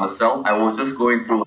sell. I was just going through.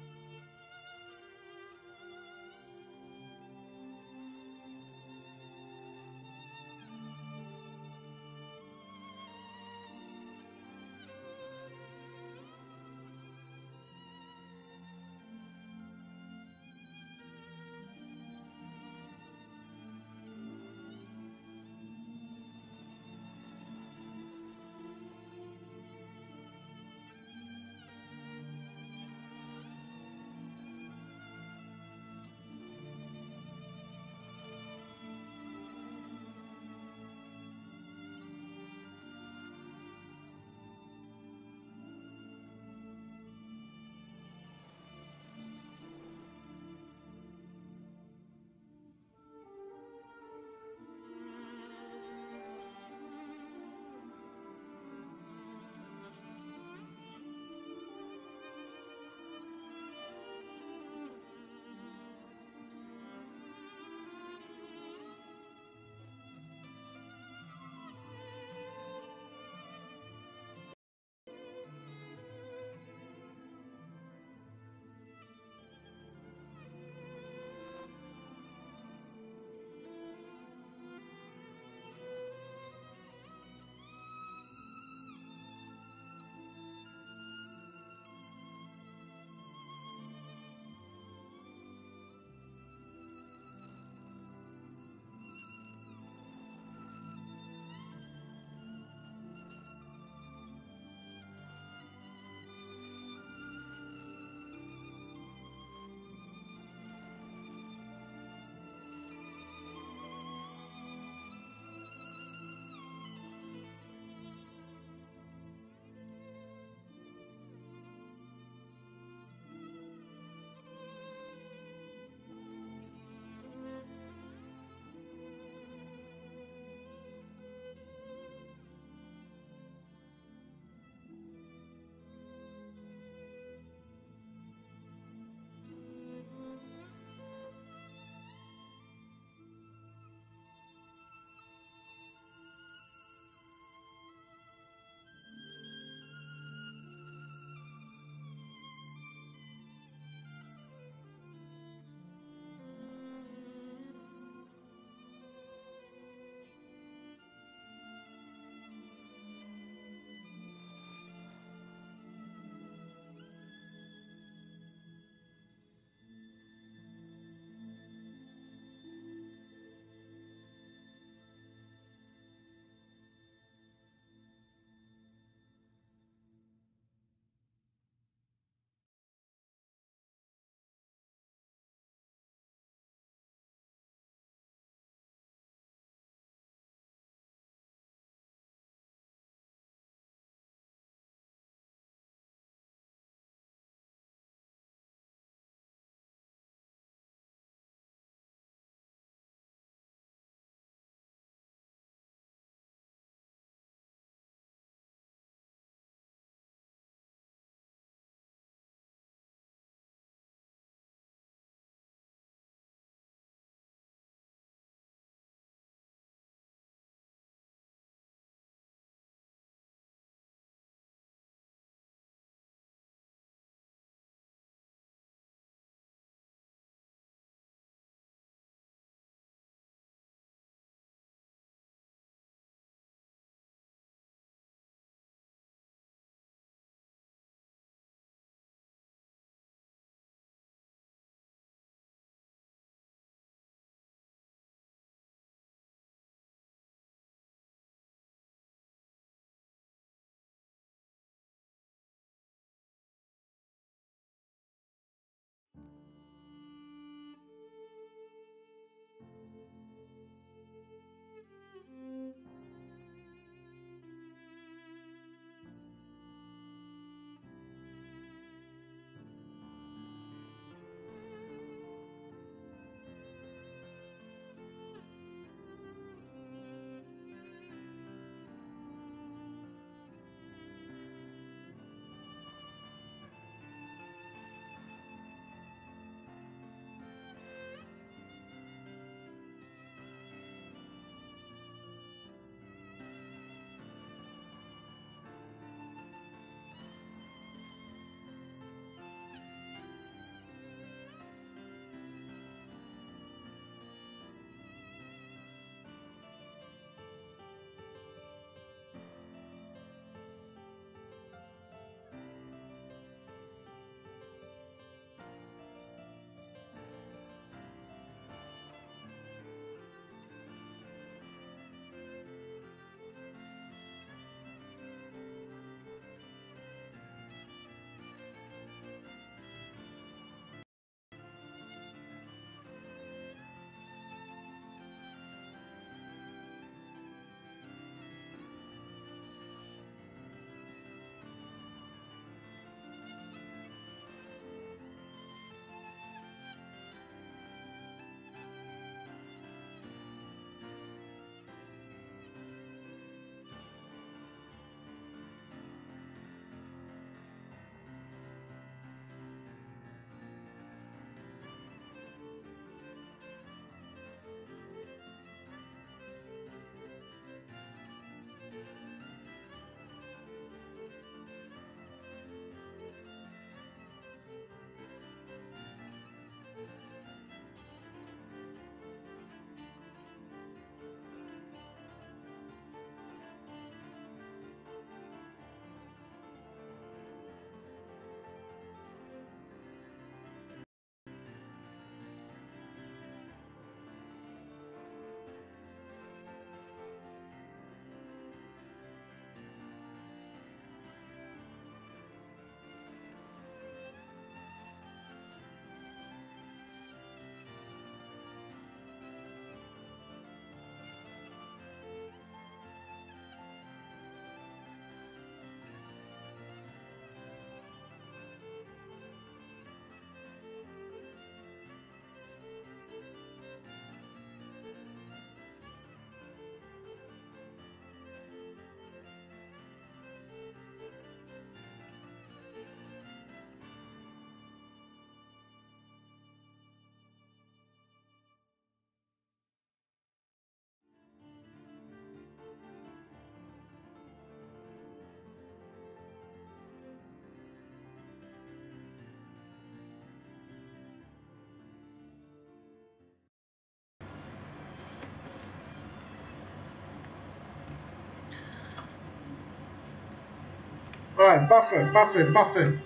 right, perfect, perfect, perfect.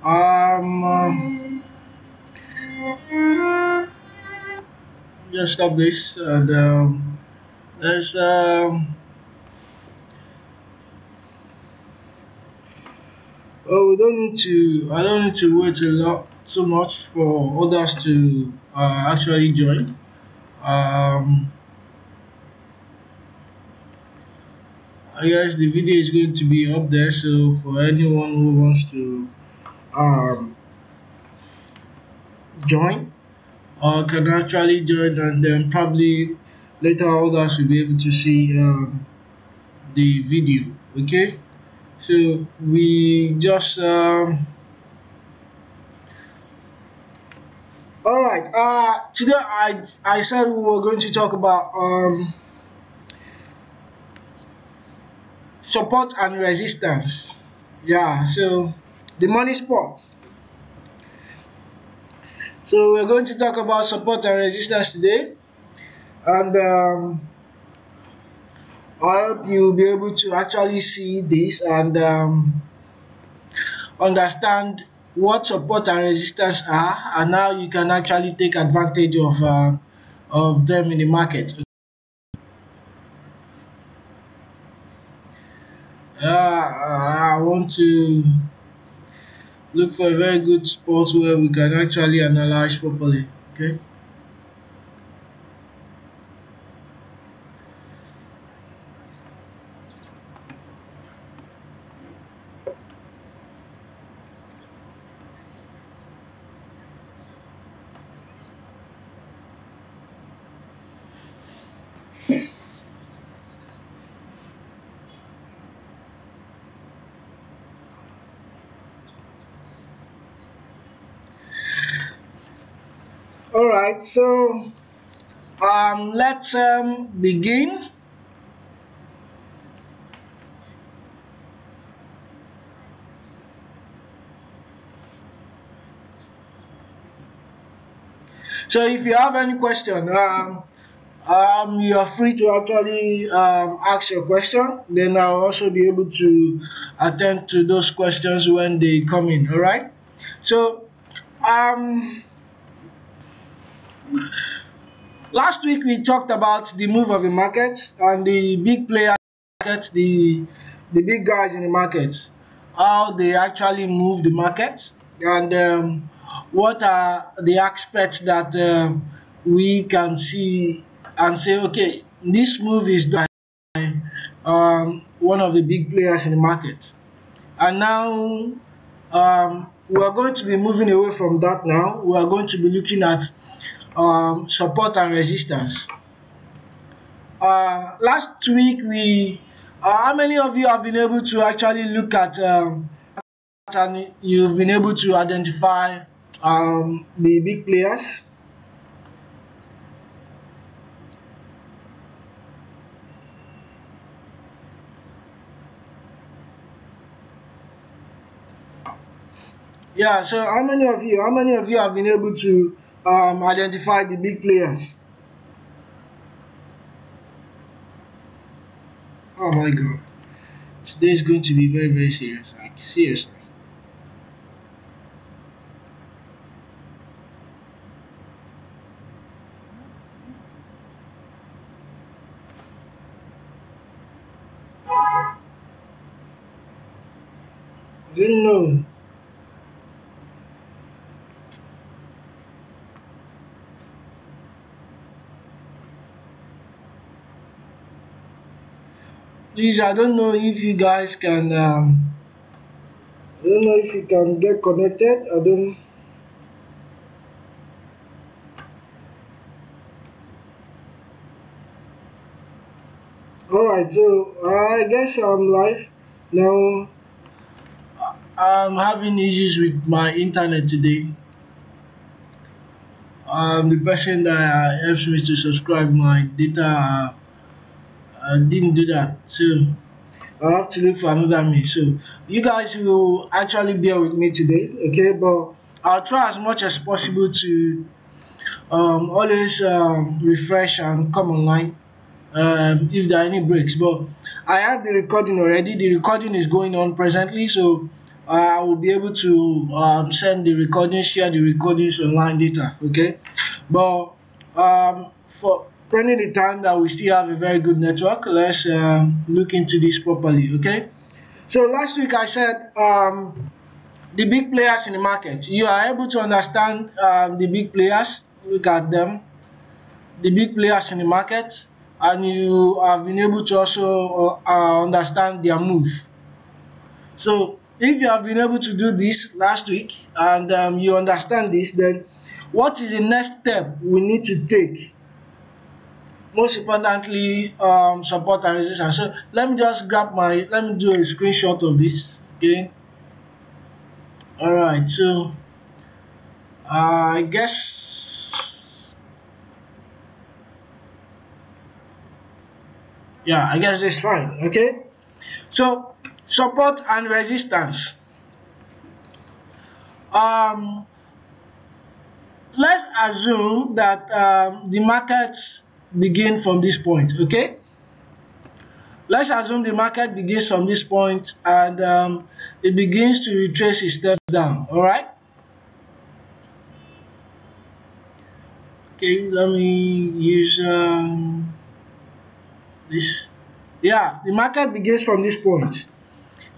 Um, just stop this and let's oh, we don't need to. I don't need to wait a lot too much for others to actually join. Um, I guess the video is going to be up there, so for anyone who wants to um, join can actually join, and then probably later others will be able to see the video. Okay, so we just all right. Today I said we were going to talk about support and resistance. Yeah, so the money spot. So we're going to talk about support and resistance today, and I hope you'll be able to actually see this and understand what support and resistance are, and how you can actually take advantage of them in the market. I want to look for a very good spot where we can actually analyze properly. Okay. All right. So let's begin. So if you have any question, you are free to actually ask your question. Then I'll also be able to attend to those questions when they come in. All right. So um, last week we talked about the move of the market and the big players, the big guys in the market, how they actually move the market, and what are the aspects that we can see and say, okay, this move is done by one of the big players in the market. And now we are going to be moving away from that. Now we are going to be looking at support and resistance. Last week we how many of you have been able to actually look at and you've been able to identify the big players? Yeah, so how many of you have been able to identify the big players? Oh my god. Today is going to be very, very serious. Like, seriously. Didn't know. Please, I don't know if you guys can. I don't know if you can get connected. I don't. Alright, so I guess I'm live now. I'm having issues with my internet today. The person that helps me to subscribe my data didn't do that, so I have to look for another means. So you guys will actually bear with me today, okay? But I'll try as much as possible to always refresh and come online if there are any breaks. But I have the recording already. The recording is going on presently, so I will be able to send the recording, share the recordings online later. Okay, but for pending the time that we still have a very good network, let's look into this properly. Okay, so last week I said the big players in the market. You are able to understand the big players. Look at them, the big players in the market, and you have been able to also understand their move. So if you have been able to do this last week and you understand this, then what is the next step we need to take? Most importantly, support and resistance. So let me just let me do a screenshot of this. Okay, all right, so I guess, yeah, I guess it's fine. Okay, so support and resistance. Let's assume that the markets begin from this point. Okay, let's assume the market begins from this point and it begins to retrace its steps down. All right, okay, let me use this. Yeah, the market begins from this point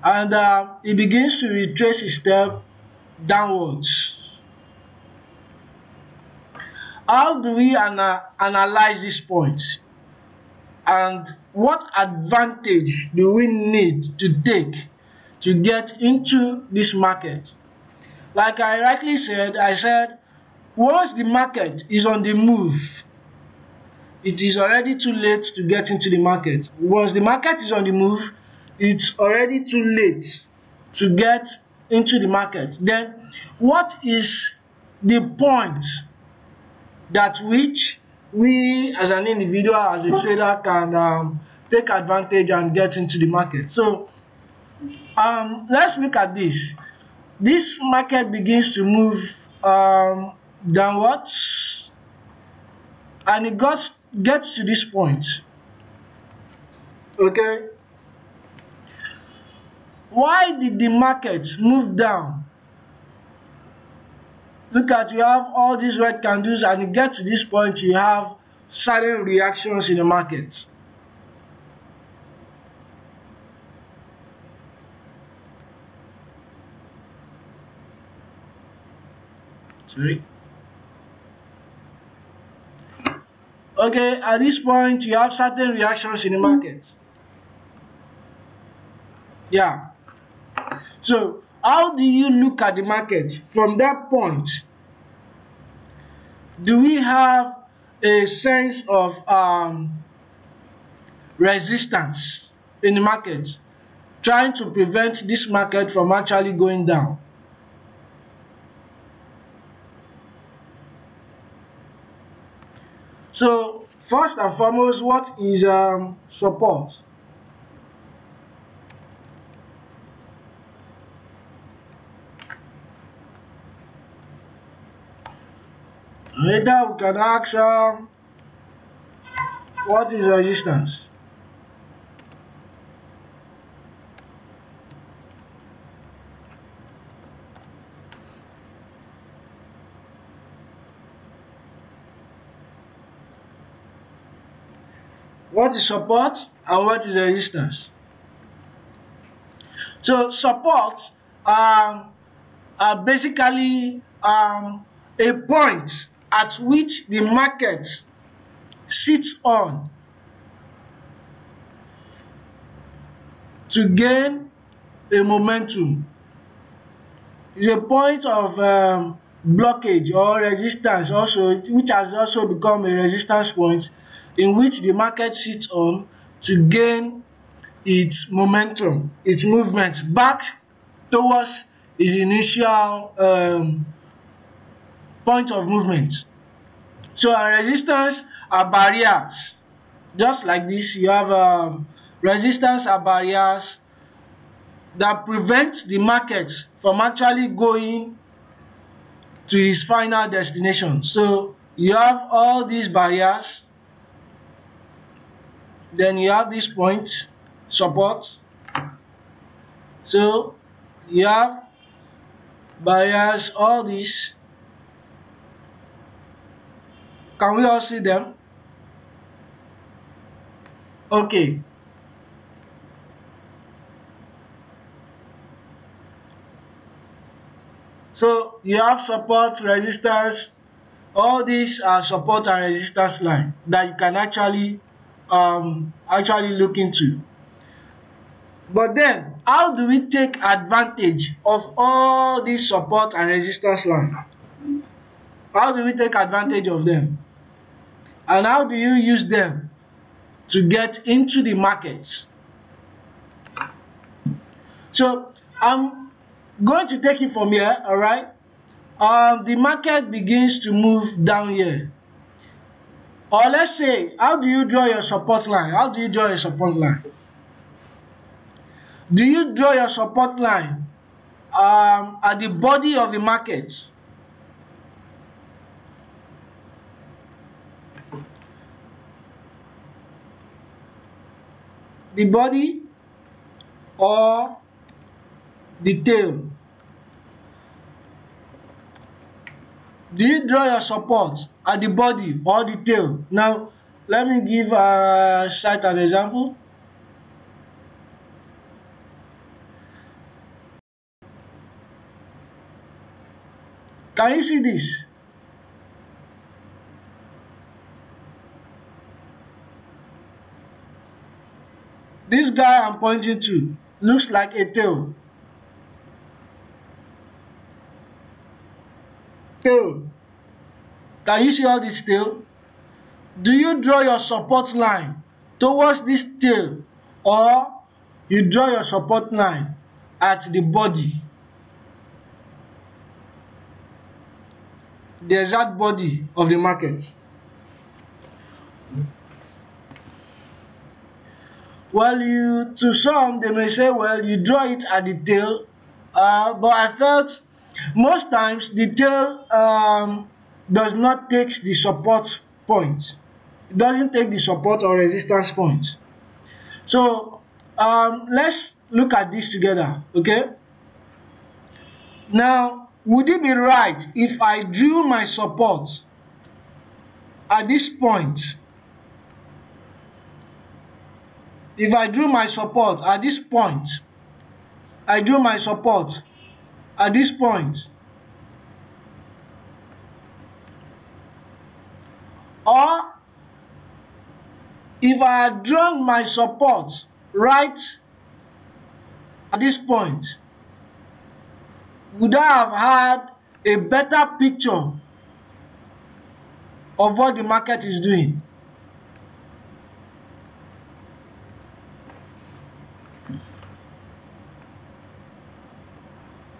and it begins to retrace its step downwards. How do we analyze this point, and what advantage do we need to take to get into this market? Like I rightly said, I said once the market is on the move, it is already too late to get into the market. Once the market is on the move, it's already too late to get into the market. Then what is the point that which we as an individual, as a trader, can take advantage and get into the market? So let's look at this. This market begins to move downwards and it gets to this point. Okay, why did the market move down? Look at, you have all these red candles and you get to this point, you have sudden reactions in the market. Sorry. Okay, at this point you have certain reactions in the market. Yeah. So how do you look at the market from that point? Do we have a sense of resistance in the market, trying to prevent this market from actually going down? So first and foremost, what is support? Later we can ask what is resistance? What is support and what is resistance? So support are basically a point at which the market sits on to gain a momentum. It's a point of blockage or resistance also, which has also become a resistance point in which the market sits on to gain its momentum, its movement back towards its initial point of movement. So our resistance are barriers. Just like this, you have resistance are barriers that prevent the market from actually going to its final destination. So you have all these barriers Then you have this point, support. So you have barriers, all these. Can we all see them? Okay. So you have support, resistance. All these are support and resistance line that you can actually look into. But then, how do we take advantage of all these support and resistance line? How do we take advantage of them? And how do you use them to get into the markets? So I'm going to take it from here, all right? The market begins to move down here. Or let's say, how do you draw your support line? How do you draw your support line? Do you draw your support line at the body of the market? The body or the tail? Do you draw your support at the body or the tail? Now, let me give cite an example. Can you see this? This guy I'm pointing to looks like a tail. Tail. Can you see all this tail? Do you draw your support line towards this tail, or you draw your support line at the body? The exact body of the market. Well, to some, they may say, well, you draw it at the tail, but I felt most times the tail does not take the support point. It doesn't take the support or resistance point. So let's look at this together, okay? Now, would it be right if I drew my support at this point? If I drew my support at this point, I drew my support at this point, or if I had drawn my support right at this point, would I have had a better picture of what the market is doing?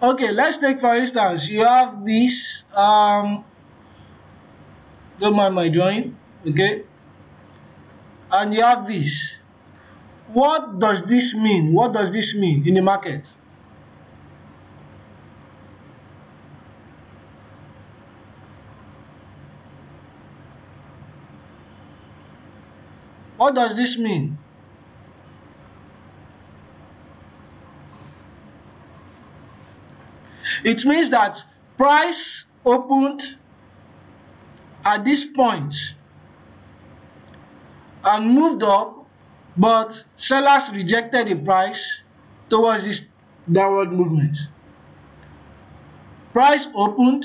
Okay, let's take for instance, you have this, don't mind my drawing, okay? And you have this. What does this mean? What does this mean in the market? What does this mean? It means that price opened at this point and moved up, but sellers rejected the price towards this downward movement. Price opened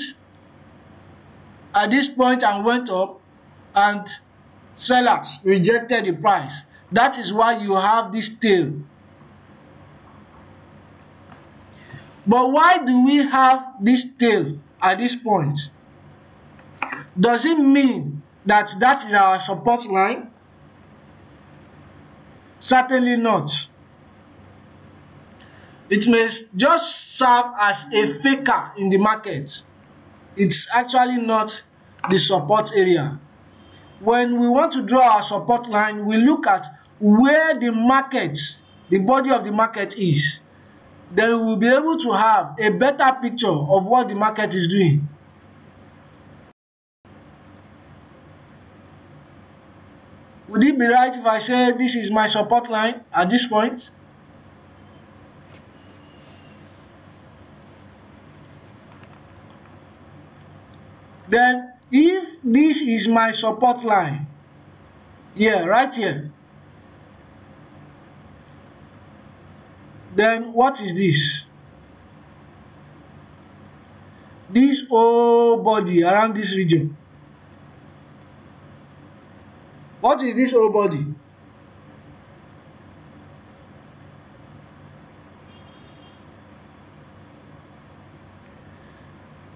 at this point and went up, and sellers rejected the price. That is why you have this tail. But why do we have this tail at this point? Does it mean that that is our support line? Certainly not. It may just serve as a faker in the market. It's actually not the support area. When we want to draw our support line, we look at where the market, the body of the market is. Then we will be able to have a better picture of what the market is doing. Would it be right if I say this is my support line at this point? Then if this is my support line, here, right here, then what is this? This whole body around this region. What is this whole body?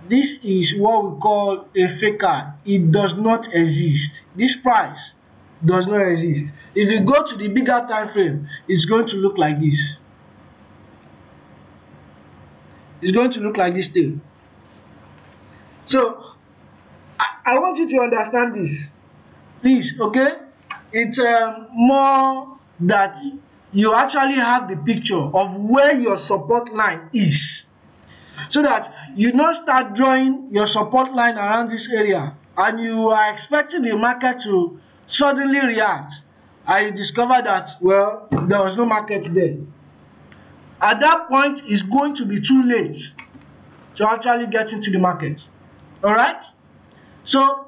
This is what we call a faker. It does not exist. This price does not exist. If you go to the bigger time frame, it's going to look like this. It's going to look like this thing. So I want you to understand this, please. Okay, it's more that you actually have the picture of where your support line is, so that you not start drawing your support line around this area and you are expecting the market to suddenly react and you discover that, well, there was no market there. At that point, it's going to be too late to actually get into the market. All right, so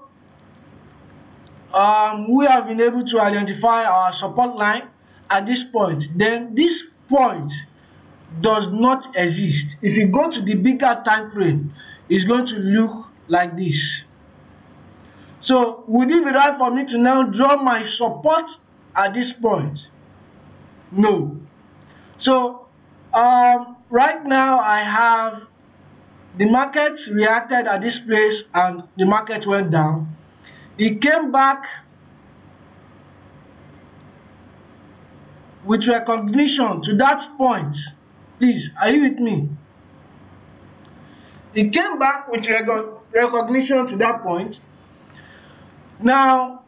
we have been able to identify our support line at this point. Then this point does not exist. If you go to the bigger time frame, it's going to look like this. So would it be right for me to now draw my support at this point? No. So right now I have the market reacted at this place and the market went down. It came back with recognition to that point. Please, are you with me? It came back with recognition to that point. Now,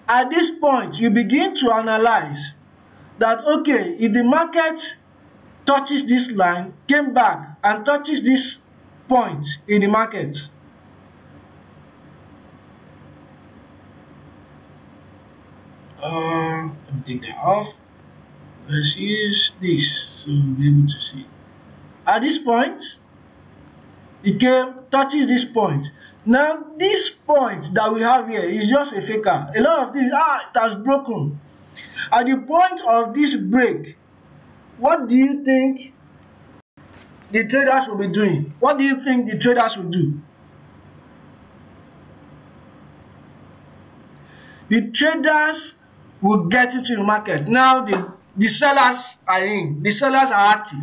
at this point, you begin to analyze that, okay, if the market touches this line, came back and touches this point in the market, let me take that off. Let's use this so we'll be able to see. At this point, it touches this point. Now, this point that we have here is just a faker. A lot of things, it has broken. At the point of this break, what do you think the traders will be doing? What do you think the traders will do? The traders will get into the market. Now the sellers are in. The sellers are active.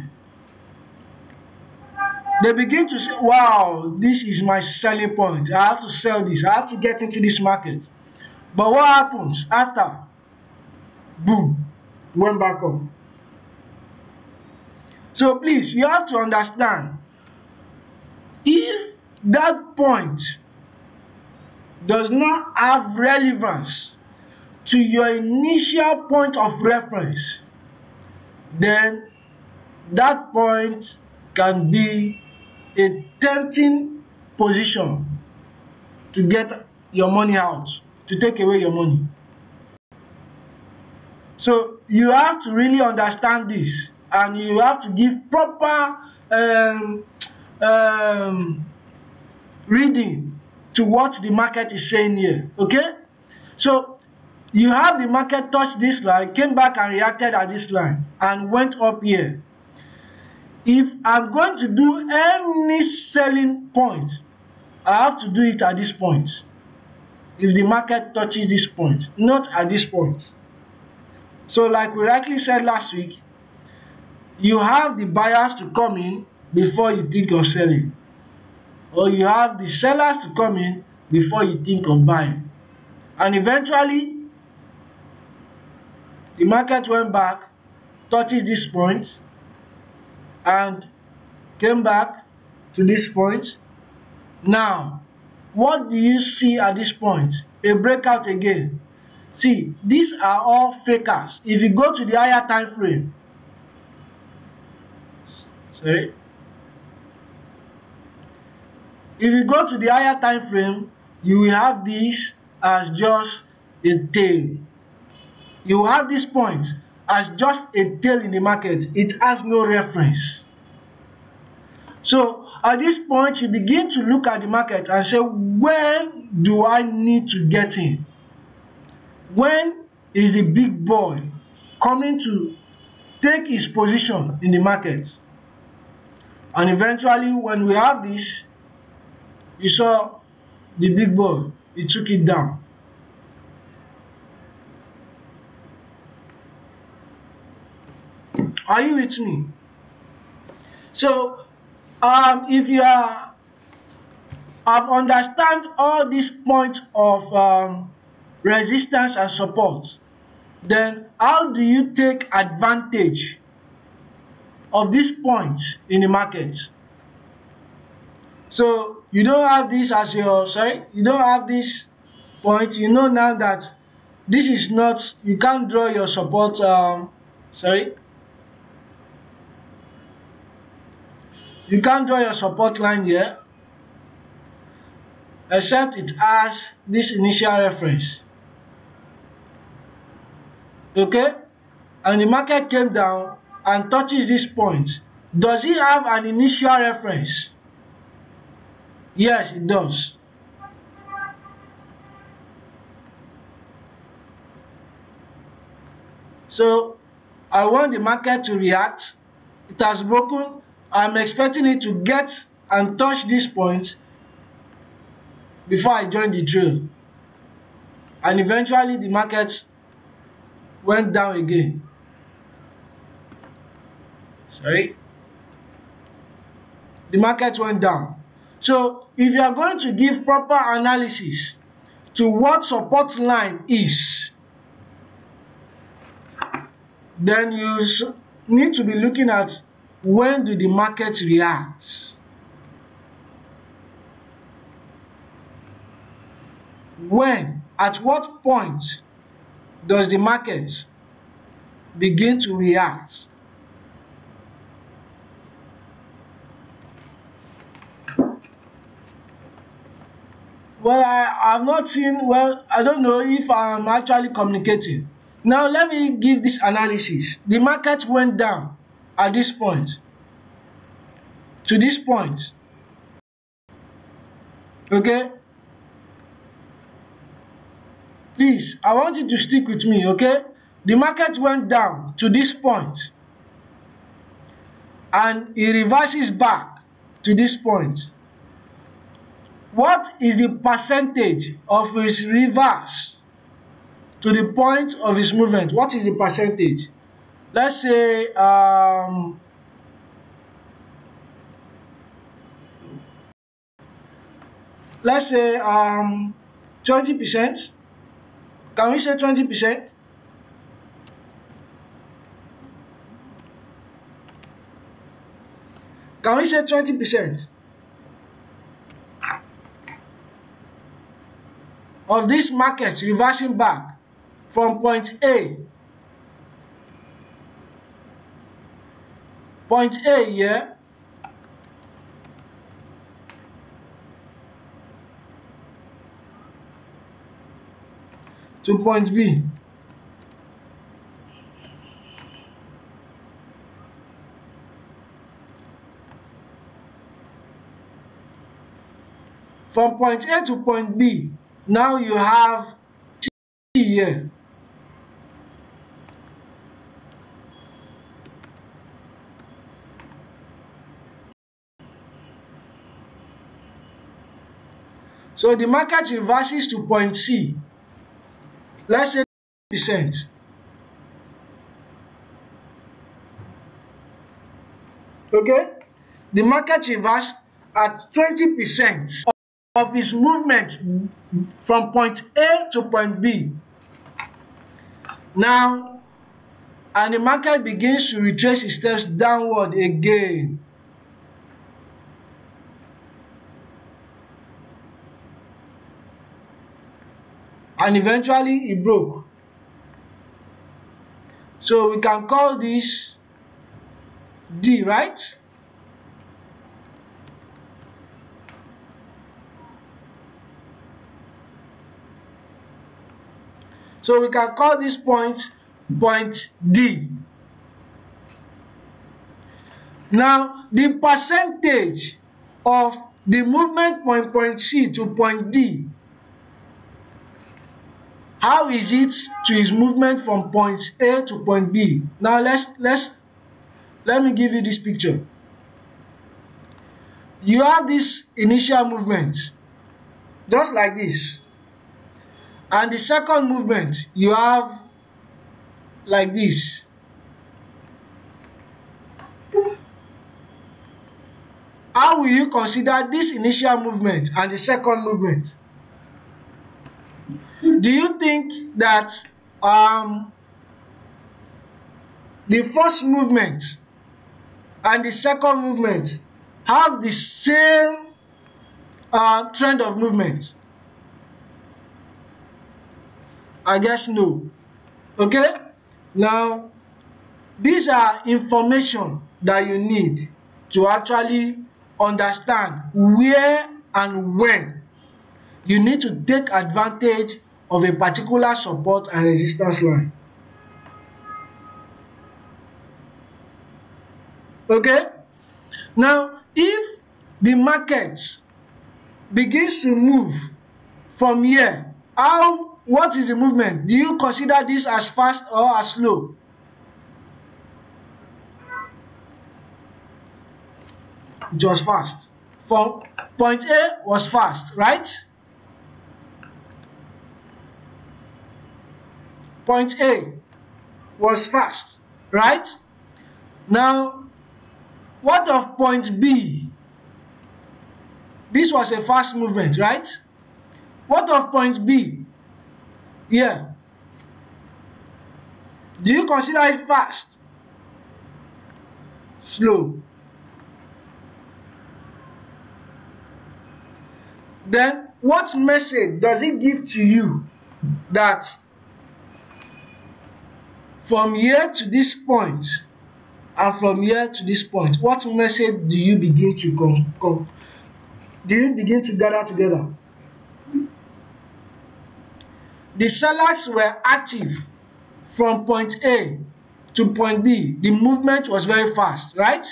They begin to say, wow, this is my selling point. I have to sell this. I have to get into this market. But what happens after? Boom, went back up. So please, you have to understand, if that point does not have relevance to your initial point of reference, then that point can be a tempting position to get your money out, to take away your money. So you have to really understand this, and you have to give proper reading to what the market is saying here. Okay, so you have the market touch this line, came back and reacted at this line and went up here. If I'm going to do any selling point, I have to do it at this point. If the market touches this point, not at this point. So like we rightly said last week, you have the buyers to come in before you think of selling, or you have the sellers to come in before you think of buying. And eventually, the market went back, touches this point, and came back to this point. Now, what do you see at this point? A breakout again. See, these are all fakers. If you go to the higher time frame, if you go to the higher time frame, you will have this as just a tail. you have this point as just a tail in the market. It has no reference. So at this point, you begin to look at the market and say, when do I need to get in? When is the big boy coming to take his position in the market? And eventually, when we have this, you saw the big boy, he took it down. Are you with me? So if you have understand all these points of resistance and support, then how do you take advantage of this point in the market? So you don't have this as your, you don't have this point. You know now that this is not, you can't draw your support, you can't draw your support line here, except it has this initial reference. Okay? And the market came down and touches this point. Does it have an initial reference? Yes, it does. So I want the market to react. It has broken. I'm expecting it to get and touch this point before I join the trail. And eventually the market went down again. The market went down. So if you are going to give proper analysis to what support line is, then you need to be looking at, when do the market react? When, at what point does the market begin to react? Well, I've not seen, well, I don't know if I'm actually communicating. Now let me give this analysis. The market went down at this point, to this point. Okay? Please, I want you to stick with me, okay? The market went down to this point and it reverses back to this point. What is the percentage of its reverse to the point of its movement? What is the percentage? Let's say let's say 20%. Can we say 20%? Can we say 20% of this market reversing back from point A here to point B? From point A to point B, now you have T here. So the market reverses to point C. Let's say 20%. Okay? The market reversed at 20% of its movement from point A to point B. Now, and the market begins to retrace its steps downward again. And eventually it broke. So we can call this D, right? So we can call this point point D. Now, the percentage of the movement from point C to point D, how is it to his movement from point A to point B? Now let me give you this picture. You have this initial movement, just like this, and the second movement you have like this. How will you consider this initial movement and the second movement? Do you think that the first movement and the second movement have the same trend of movement? I guess no. Okay? Now, these are information that you need to actually understand where and when you need to take advantage of a particular support and resistance line. Okay? Now, if the market begins to move from here, what is the movement? Do you consider this as fast or as slow? Just fast. From point A was fast, right? Point A was fast, right? Now, what of point B? This was a fast movement, right? What of point B? Yeah. Do you consider it fast? Slow. Then what message does it give to you that from here to this point and from here to this point, what message do you begin to gather together? The sellers were active from point A to point B. The movement was very fast, right?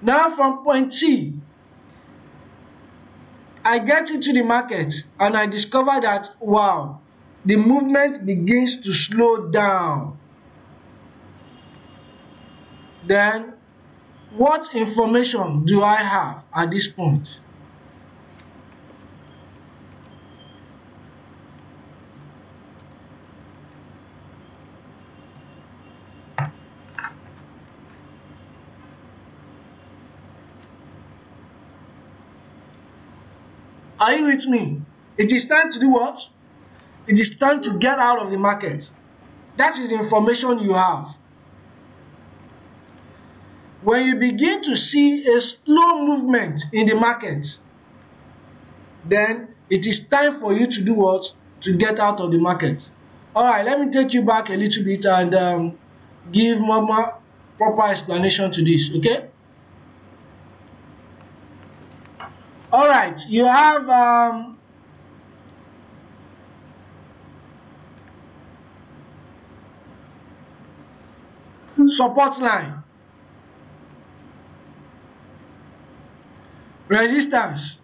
Now from point C, I get into the market and I discover that, wow, the movement begins to slow down. Then, what information do I have at this point? Are you with me? It is time to do what? It is time to get out of the market. That is the information you have. When you begin to see a slow movement in the market, then it is time for you to do what? To get out of the market. Alright, let me take you back a little bit and give more proper explanation to this, okay? Alright, you have support line, resistance,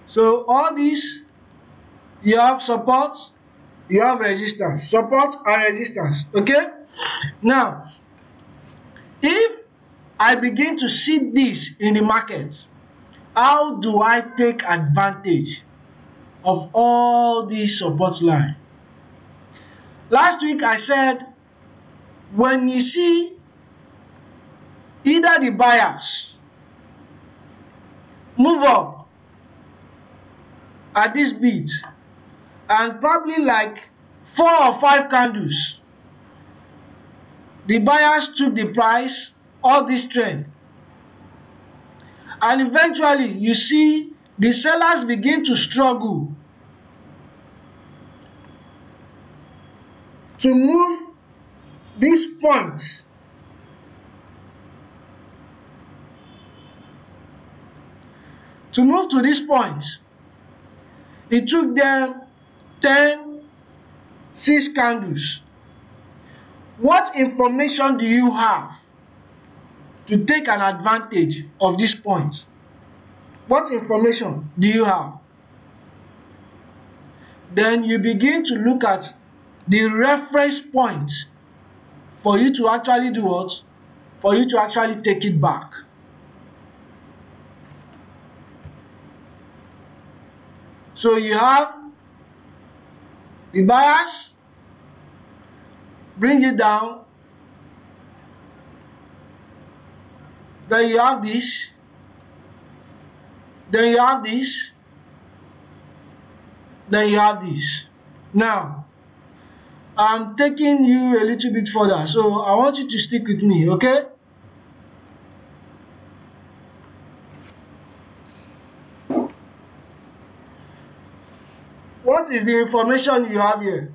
so all these, you have support, you have resistance, support and resistance, okay? Now, if I begin to see this in the market, how do I take advantage of all these support line? Last week I said, when you see either the buyers move up at this bid and probably like 4 or 5 candles, the buyers took the price of this trend, and eventually you see the sellers begin to struggle. to move these points to move to this point. It took them 6 candles. What information do you have to take an advantage of this point? What information do you have? Then you begin to look at the reference point for you to actually do what? For you to actually take it back. So you have the buyers, bring it down, then you have this, then you have this, then you have this. Now, I'm taking you a little bit further, so I want you to stick with me, okay? What is the information you have here?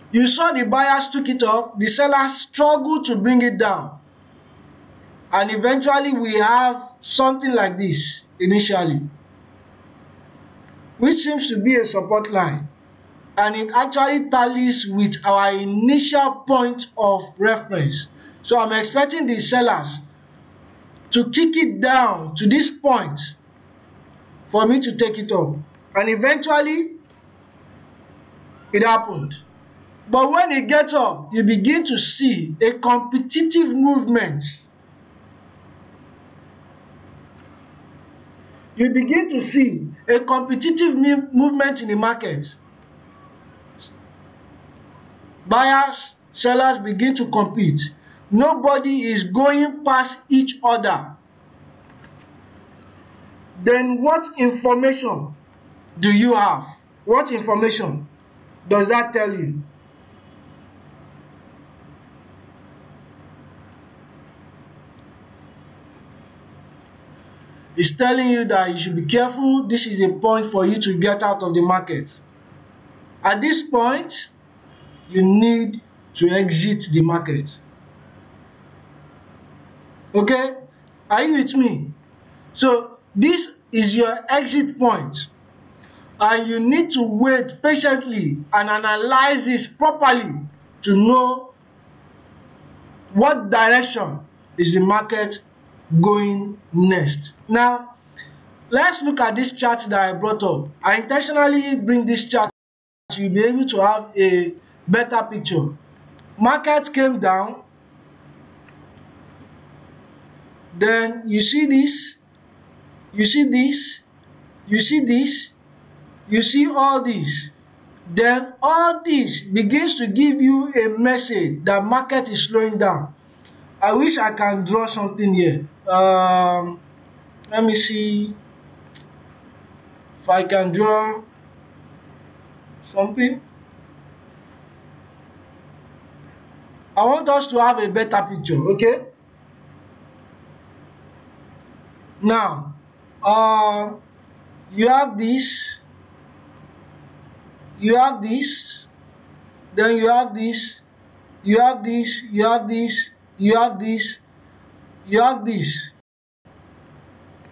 You saw the buyers took it up, the sellers struggled to bring it down. And eventually we have something like this initially, which seems to be a support line. And it actually tallies with our initial point of reference. So I'm expecting the sellers to kick it down to this point for me to take it up. And eventually it happened. But when it gets up, you begin to see a competitive movement. You begin to see a competitive movement in the market. Buyers, sellers begin to compete. Nobody is going past each other. Then what information do you have? What information does that tell you? It's telling you that you should be careful. This is a point for you to get out of the market. At this point, you need to exit the market. Okay? Are you with me? So this is your exit point. And you need to wait patiently and analyze this properly to know what direction is the market going next. Now, let's look at this chart that I brought up. I intentionally bring this chart so you'll be able to have a better picture. Market came down, then you see this, you see this, you see this, you see all this. Then all this begins to give you a message that market is slowing down. I wish I can draw something here. Let me see if I can draw something. I want us to have a better picture, okay? Now, you have this, you have this, then you have this, you have this, you have this, you have this, you have this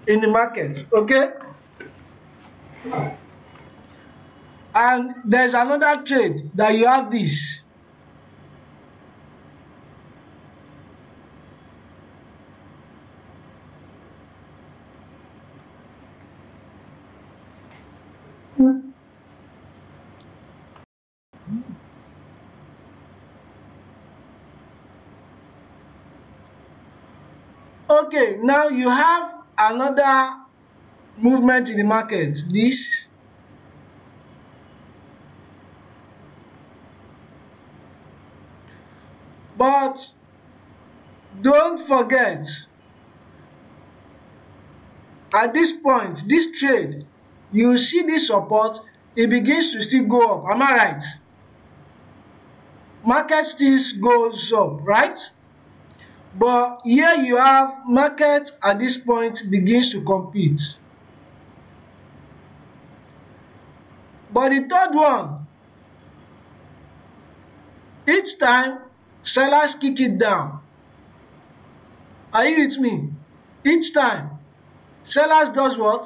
in the market, okay? And there's another trade that you have this. Okay, now you have another movement in the market, this. But don't forget, at this point, this trade, you see this support, it begins to still go up. Am I right? Market still goes up, right? But here you have market at this point begins to compete. But the third one, each time sellers kick it down. Are you with me? Each time sellers does what?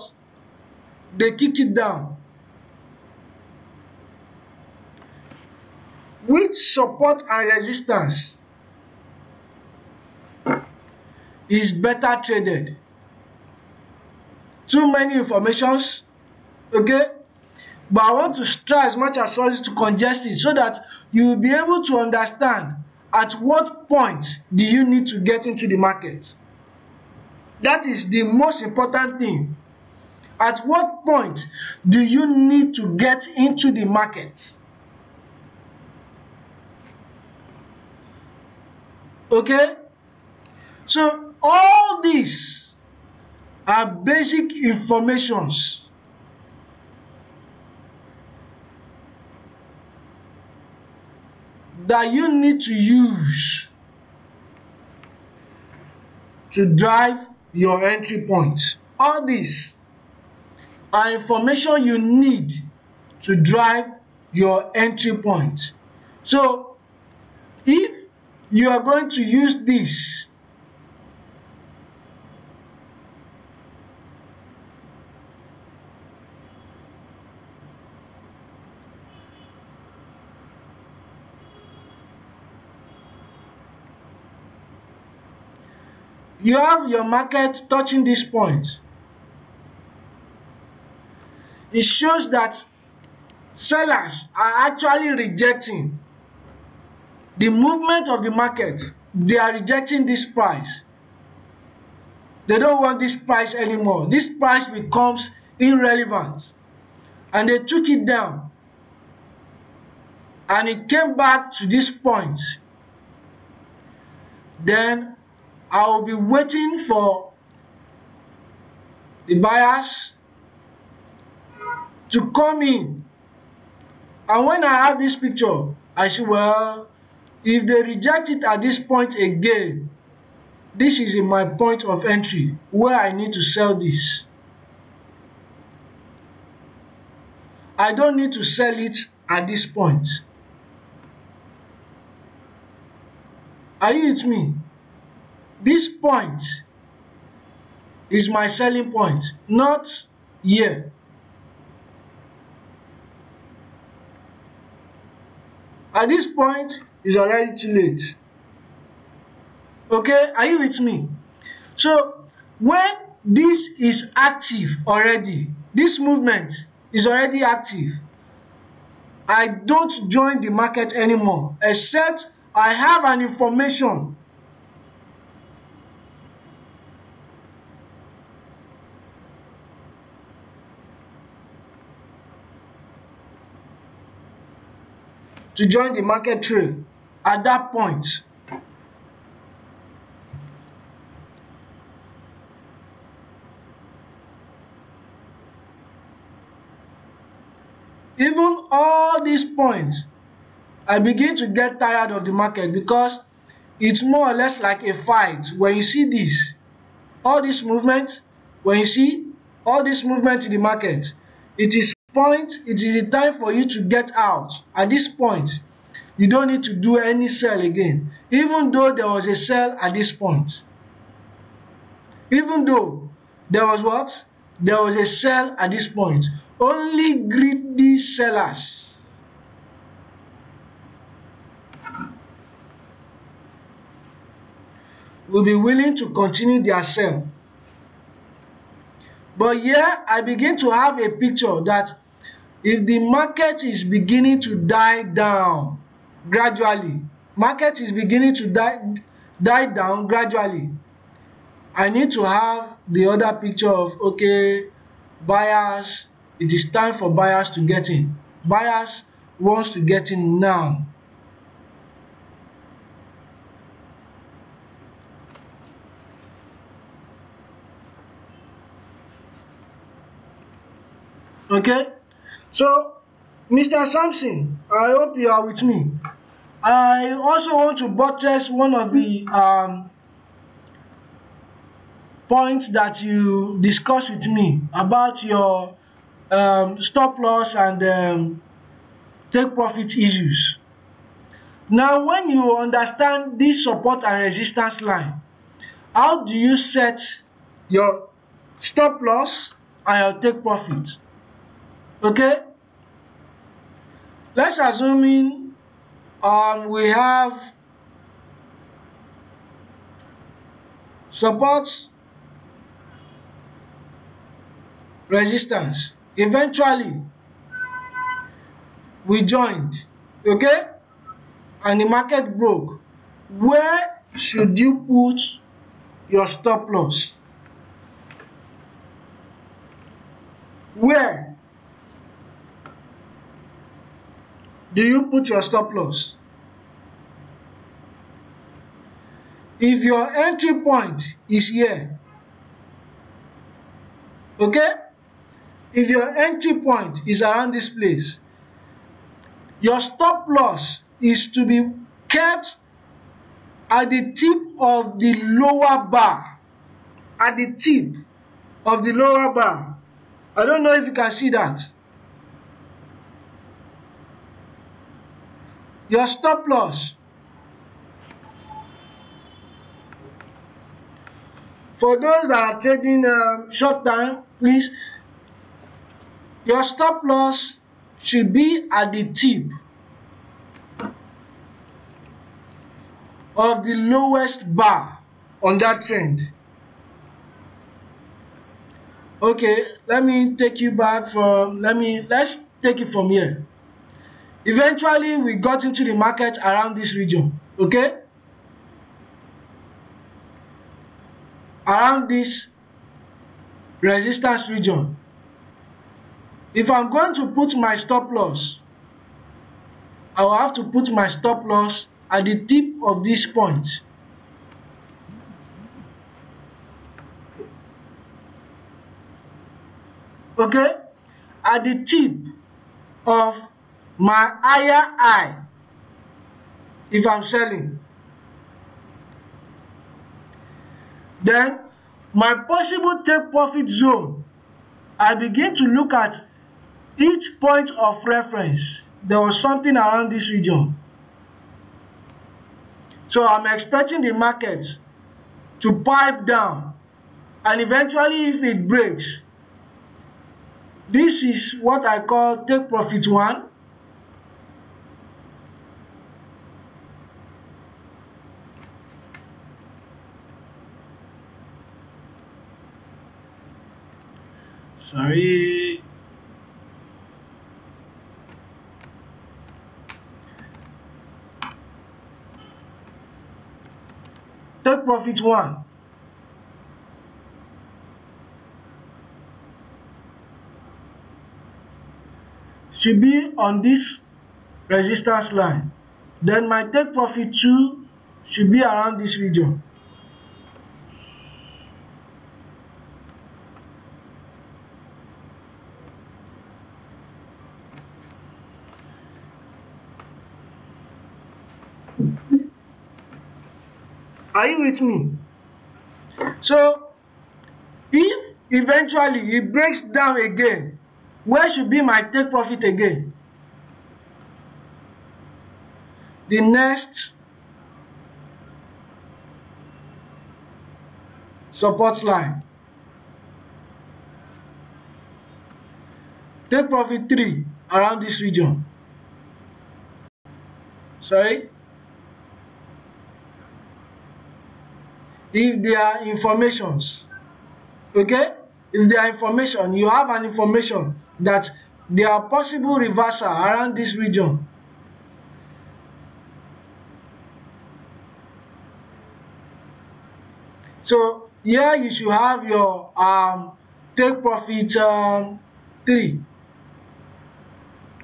They kick it down. Which support and resistance is better traded? Too many informations, okay? But I want to try as much as possible to congest it so that you will be able to understand at what point do you need to get into the market. That is the most important thing. At what point do you need to get into the market? Okay? So all these are basic informations that you need to use to drive your entry points. All these are information you need to drive your entry point. So if you are going to use this you have your market touching this point, it shows that sellers are actually rejecting the movement of the market. They are rejecting this price. They don't want this price anymore. This price becomes irrelevant. And they took it down. And it came back to this point. Then I will be waiting for the buyers to come in. And when I have this picture, I say, well, if they reject it at this point again, this is in my point of entry where I need to sell this. I don't need to sell it at this point. Are you with me? This point is my selling point, not here. At this point, it's already too late. Okay, are you with me? So when this is active already, this movement is already active, I don't join the market anymore, except I have an information to join the market trade at that point. Even all these points, I begin to get tired of the market because it's more or less like a fight. When you see this, all this movement, when you see all this movement in the market, it is the time for you to get out. At this point, you don't need to do any sell again, even though there was a sell at this point. Even though there was what? There was a sell at this point. Only greedy sellers will be willing to continue their sell. But here I begin to have a picture that if the market is beginning to die down gradually, market is beginning to die down gradually, I need to have the other picture of, okay, buyers, it is time for buyers to get in. Buyers wants to get in now. Okay, so Mr. Samson, I hope you are with me. I also want to buttress one of the points that you discussed with me about your stop loss and take profit issues. Now, when you understand this support and resistance line, how do you set your stop loss and your take profit? Okay, let's assume we have support, resistance. Eventually, we joined, okay, and the market broke. Where should you put your stop loss? Where do you put your stop loss? If your entry point is here, okay, if your entry point is around this place, your stop loss is to be kept at the tip of the lower bar. At the tip of the lower bar. I don't know if you can see that. Your stop loss, for those that are trading short time, please, your stop loss should be at the tip of the lowest bar on that trend. Okay, let's take it from here. Eventually, we got into the market around this region, okay? Around this resistance region. If I'm going to put my stop loss, I will have to put my stop loss at the tip of this point. Okay? At the tip of my higher high if I'm selling. Then my possible take profit zone, I begin to look at each point of reference. There was something around this region. So I'm expecting the market to pipe down, and eventually if it breaks, this is what I call take profit 1. Sorry. Take profit 1. Should be on this resistance line. Then my take profit 2 should be around this region. Are you with me? So if eventually it breaks down again, where should be my take profit again? The next support line. Take profit 3 around this region. Sorry. If there are informations, okay, if there are information, you have an information that there are possible reversal around this region. So here you should have your take profit 3,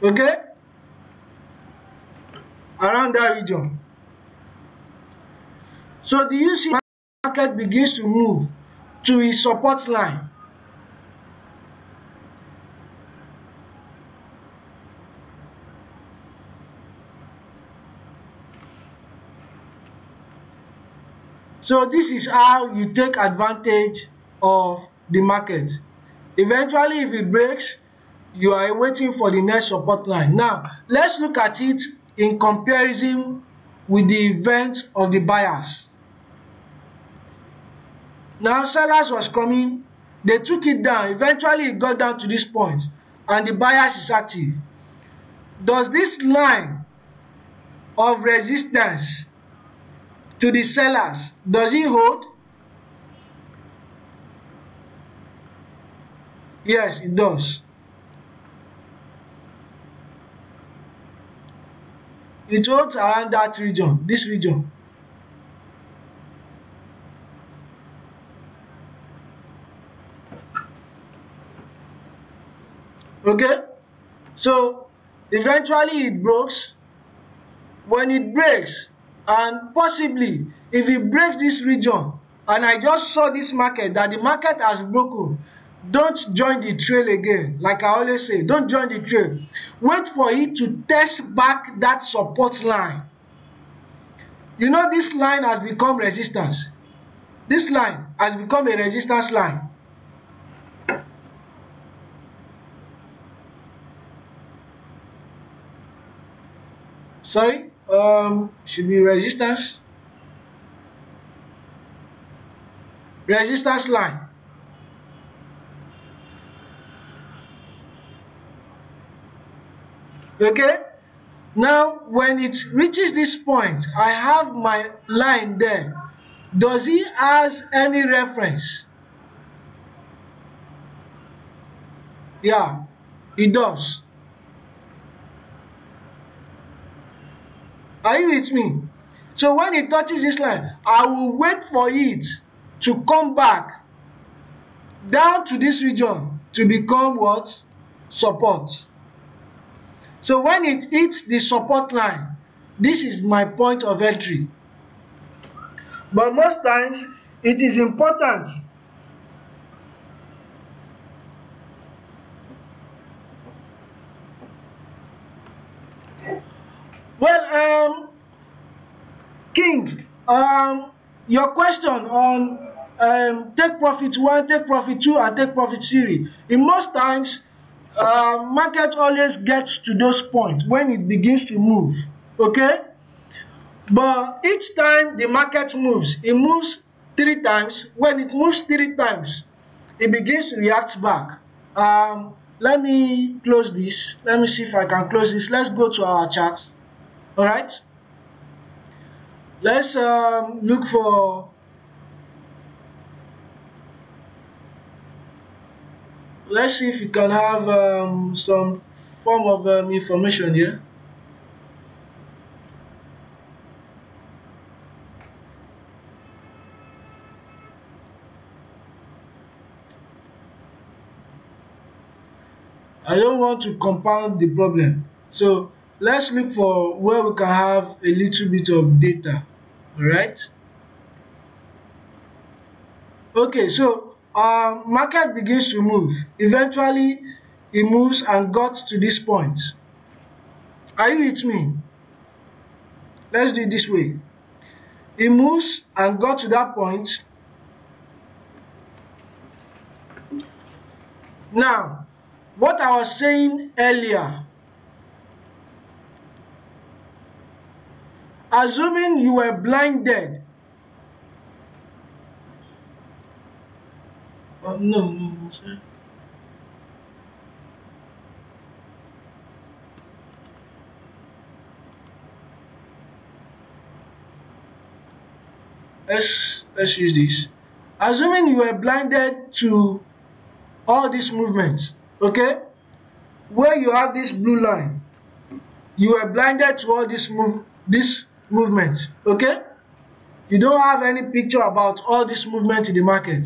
okay, around that region. So do you see market begins to move to its support line? So this is how you take advantage of the market. Eventually, if it breaks, you are waiting for the next support line. Now, let's look at it in comparison with the event of the buyers. Now, sellers was coming, they took it down. Eventually, it got down to this point, and the buyers is active. Does this line of resistance to the sellers, does it hold? Yes, it does. It holds around that region, this region. Okay, so eventually it breaks. When it breaks, and possibly if it breaks this region, and I just saw this market that the market has broken, don't join the trail again. Like I always say, don't join the trail. Wait for it to test back that support line. You know, this line has become resistance. This line has become a resistance line. Sorry, should be resistance line. Okay, now when it reaches this point, I have my line there. Does it has any reference? Yeah, it does. Are you with me? So when it touches this line, I will wait for it to come back down to this region to become what? Support. So when it hits the support line, this is my point of entry. But most times, it is important King, your question on take profit 1, take profit 2, and take profit 3. In most times, market always gets to those points when it begins to move. Okay, but each time the market moves, it moves 3 times. When it moves 3 times, it begins to react back. Let me close this. Let me see if I can close this. Let's go to our chart. All right. Let's look for. Let's see if you can have some form of information here. I don't want to compound the problem, so let's look for where we can have a little bit of data. All right. Okay, so market begins to move. Eventually, it moves and got to this point. Are you with me? Let's do it this way. It moves and got to that point. Now, what I was saying earlier, assuming you were blinded. No, sir. Let's use this. Assuming you were blinded to all these movements, okay? Where you have this blue line, you were blinded to all this movement, okay? You don't have any picture about all this movement in the market.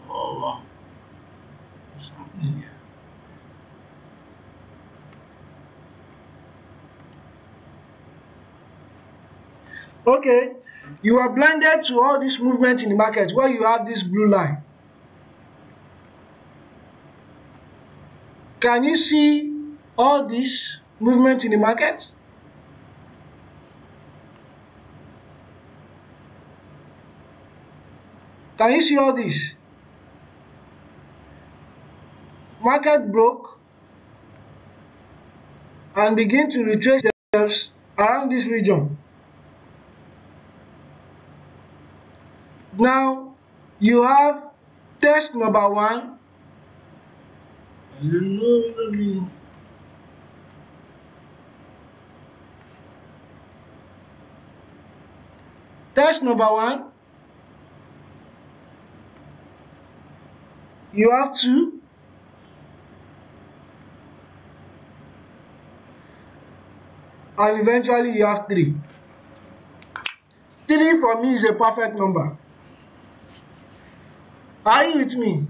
Oh wow, what's happening here? Okay, you are blinded to all this movement in the market where you have this blue line. Can you see all this movement in the market? Can you see all this? Market broke and begin to retrace themselves around this region. Now you have test number one. Test number one. You have two. And eventually you have three. Three for me is a perfect number. Are you with me?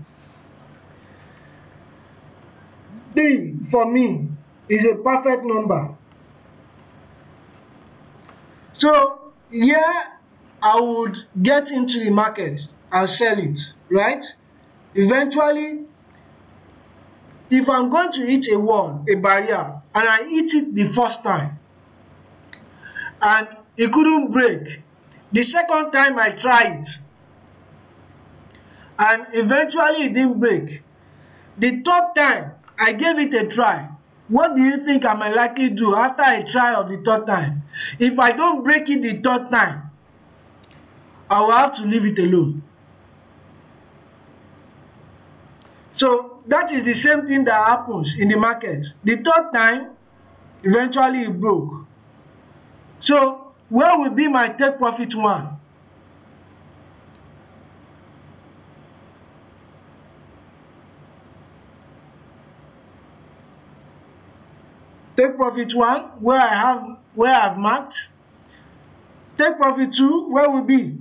3 for me is a perfect number. So here I would get into the market and sell it, right? Eventually, if I'm going to hit a wall, a barrier, and I hit it the first time and it couldn't break, the second time I tried and eventually it didn't break, the third time I gave it a try. What do you think I might likely do after a try of the third time? If I don't break it the third time, I will have to leave it alone. So that is the same thing that happens in the market. The third time, eventually it broke. So where will be my take profit one? Take profit one, where I've marked. Take profit two, where will be?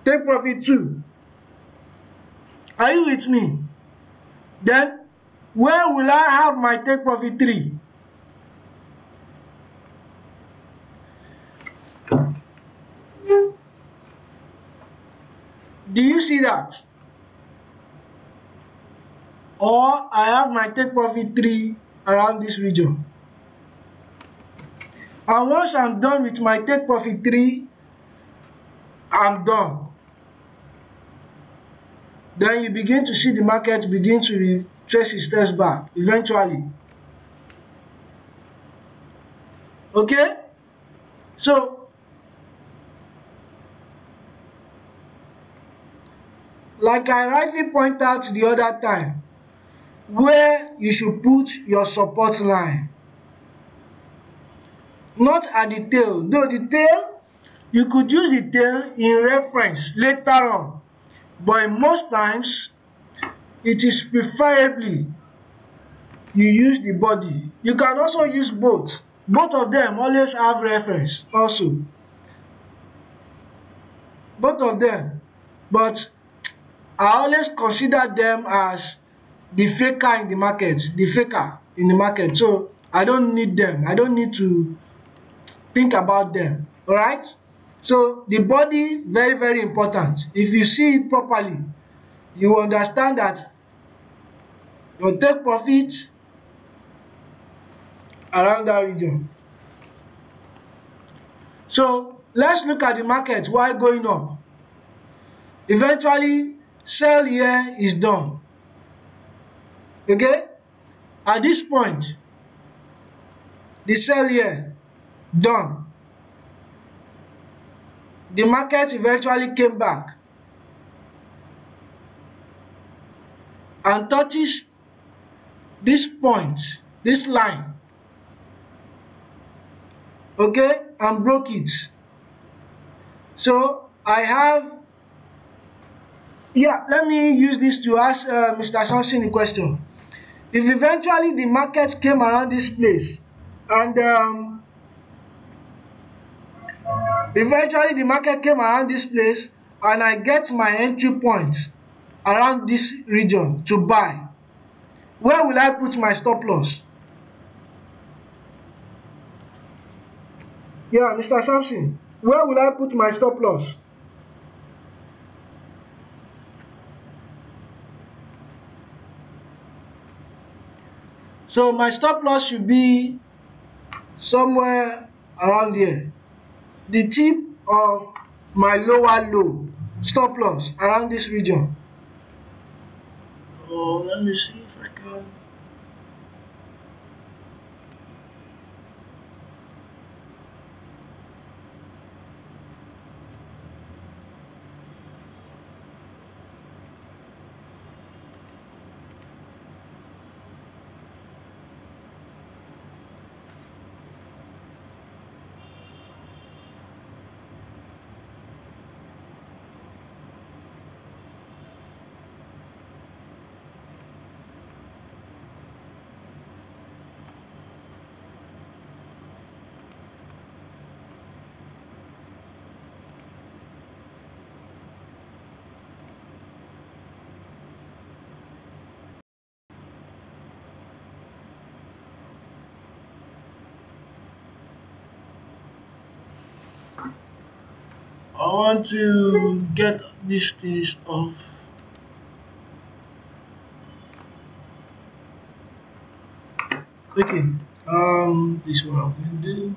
Take profit two. Are you with me? Then where will I have my take profit three? Do you see that? Or I have my take profit three around this region. And once I'm done with my take profit three, I'm done. Then you begin to see the market begin to retrace its steps back eventually. Okay? So, like I rightly point out the other time, where you should put your support line. Not at the tail. Though the tail, you could use the tail in reference later on. But in most times, it is preferably you use the body. You can also use both. Both of them always have reference also. Both of them. But I always consider them as the faker in the market. The faker in the market. So I don't need them. I don't need to think about them. Alright? So the body, very, very important. If you see it properly, you understand that you take profit around that region. So let's look at the market while going up. Eventually, sell here is done. Okay? At this point, the sell here done. The market eventually came back and touches this point, this line, okay, and broke it. So I have, let me use this to ask Mr. Sampson a question. If eventually the market came around this place and eventually the market came around this place and I get my entry point around this region to buy, where will I put my stop loss? Yeah, Mr. Sampson, where will I put my stop loss? So my stop loss should be somewhere around here. The tip of my lower low stop loss around this region. Oh, let me see if I can. I want to get these things off. Okay, this is what I'm going to do.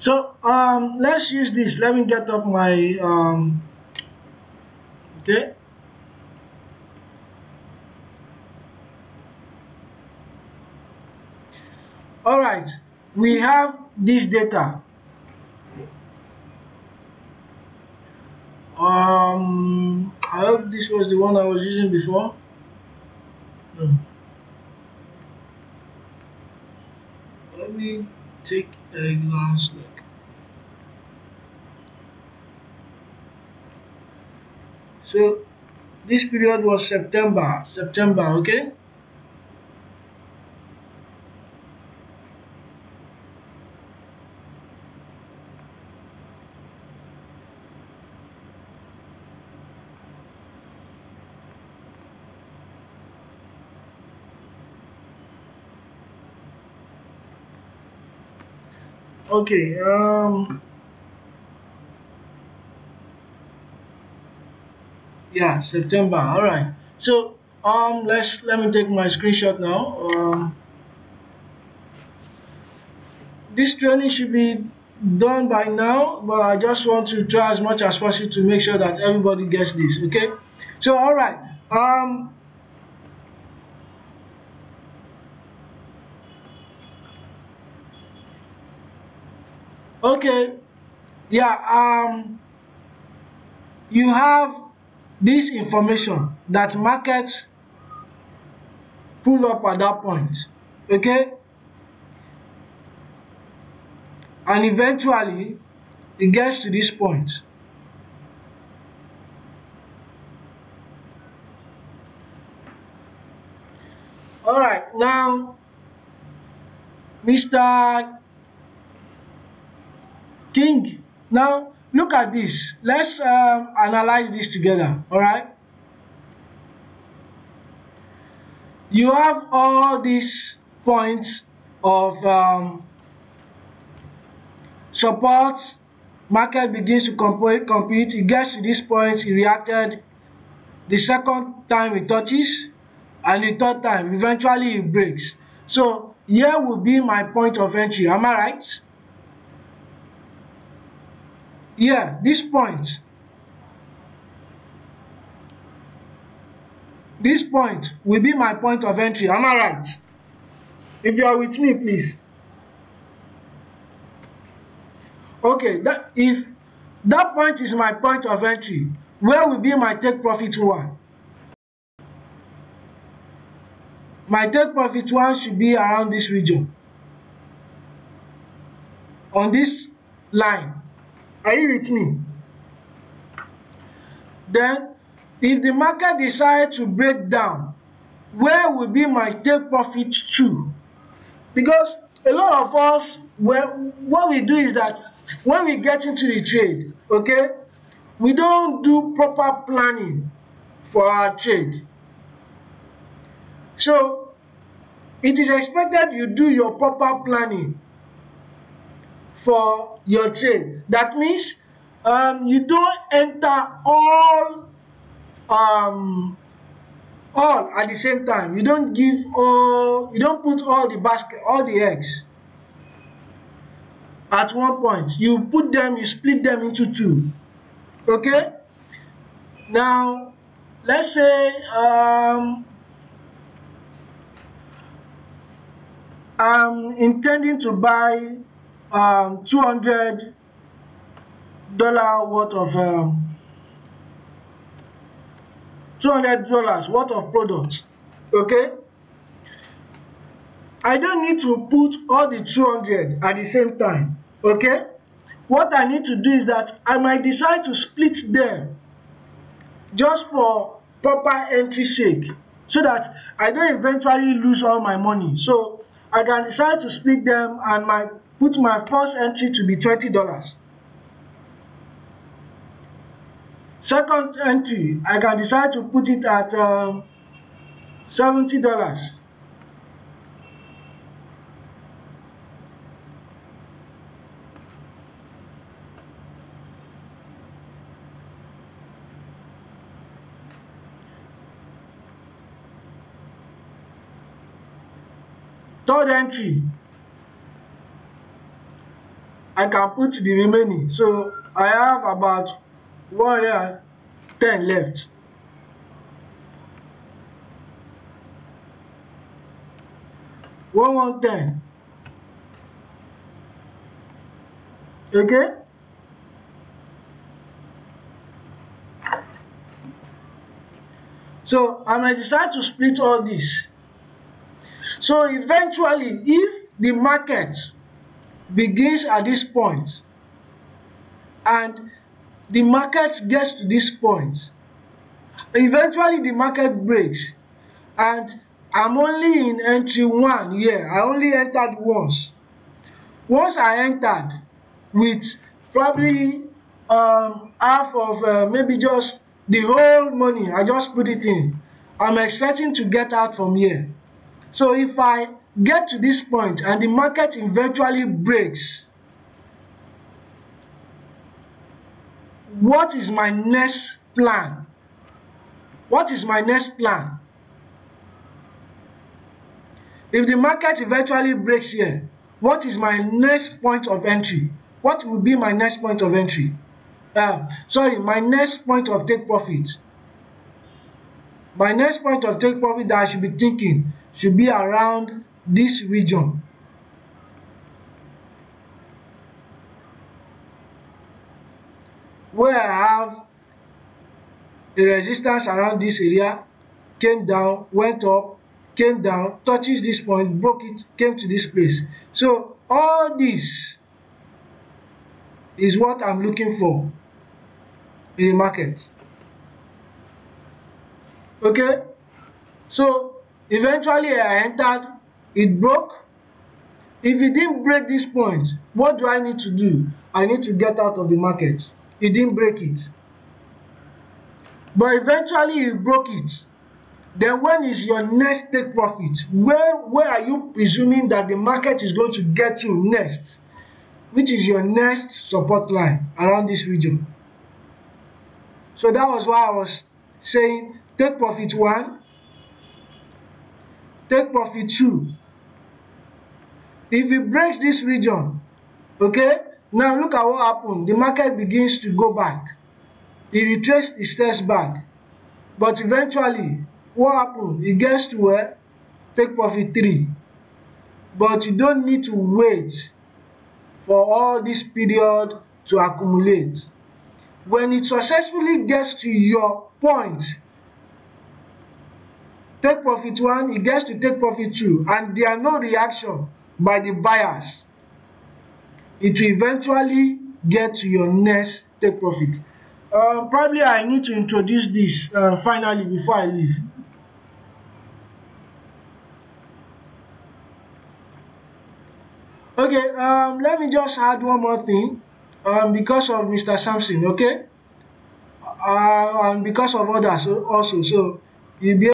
So let's use this. Let me get up my okay. All right, we have this data. I hope this was the one I was using before. Let me take a glance look. So this period was September, okay? Okay, yeah, September. All right. So let me take my screenshot now. This training should be done by now, but I just want to try as much as possible to make sure that everybody gets this. Okay. So all right. Okay. Yeah. You have this information that markets pull up at that point, okay, and eventually it gets to this point. All right, now Mr. King, now look at this. Let's analyze this together. All right, you have all these points of support. Market begins to compete. It gets to this point. It reacted. The second time it touches, and the third time eventually it breaks. So here will be my point of entry. Am I right? Yeah, this point will be my point of entry. Am I right? If you are with me, please. Okay, if that point is my point of entry, where will be my take profit one? My take profit one should be around this region. on this line. Are you with me? Then if the market decides to break down, where will be my take profit to? Because a lot of us, what we do is that when we get into the trade, okay, we don't do proper planning for our trade. So it is expected you do your proper planning for your trade. That means you don't enter all at the same time. You don't put all the eggs at one point. You split them into two. Okay? Now let's say I'm intending to buy $200 worth of $200 worth of products. Okay, I don't need to put all the 200 at the same time. Okay, what I need to do is that I might decide to split them just for proper entry sake, so that I don't eventually lose all my money. So I can decide to split them and put my first entry to be $20. Second entry, I can decide to put it at $70. Third entry, I can put the remaining. So I have about 110 left. $110. Okay. So I might decide to split all this. So eventually, if the market begins at this point and the market gets to this point, eventually the market breaks and I'm only in entry 1 here. I only entered once. Once I entered with probably half of maybe just the whole money, I just put it in. I'm expecting to get out from here. So if I get to this point and the market eventually breaks, what is my next plan? What is my next plan? If the market eventually breaks here, what is my next point of entry? What will be my next point of entry? My next point of take profit. My next point of take profit that I should be thinking should be around this region. Where I have a resistance around this area, came down, went up, came down, touches this point, broke it, came to this place. So all this is what I'm looking for in the market. Okay, so eventually I entered, it broke. If it didn't break this point, what do I need to do? I need to get out of the market. It didn't break it, but eventually it broke it. Then when is your next take profit? Where are you presuming that the market is going to get you next? Which is your next support line around this region? So that was why I was saying take profit 1, take profit 2. If it breaks this region, okay, now look at what happened. The market begins to go back. It retraced its steps back. But eventually, what happened? It gets to where? Take profit 3. But you don't need to wait for all this period to accumulate. When it successfully gets to your point, take profit 1, it gets to take profit 2, and there are no reaction by the buyers. it will eventually get to your next take profit. Probably I need to introduce this finally before I leave. Okay, let me just add one more thing. Because of Mr. Sampson, okay, and because of others also, so you'll be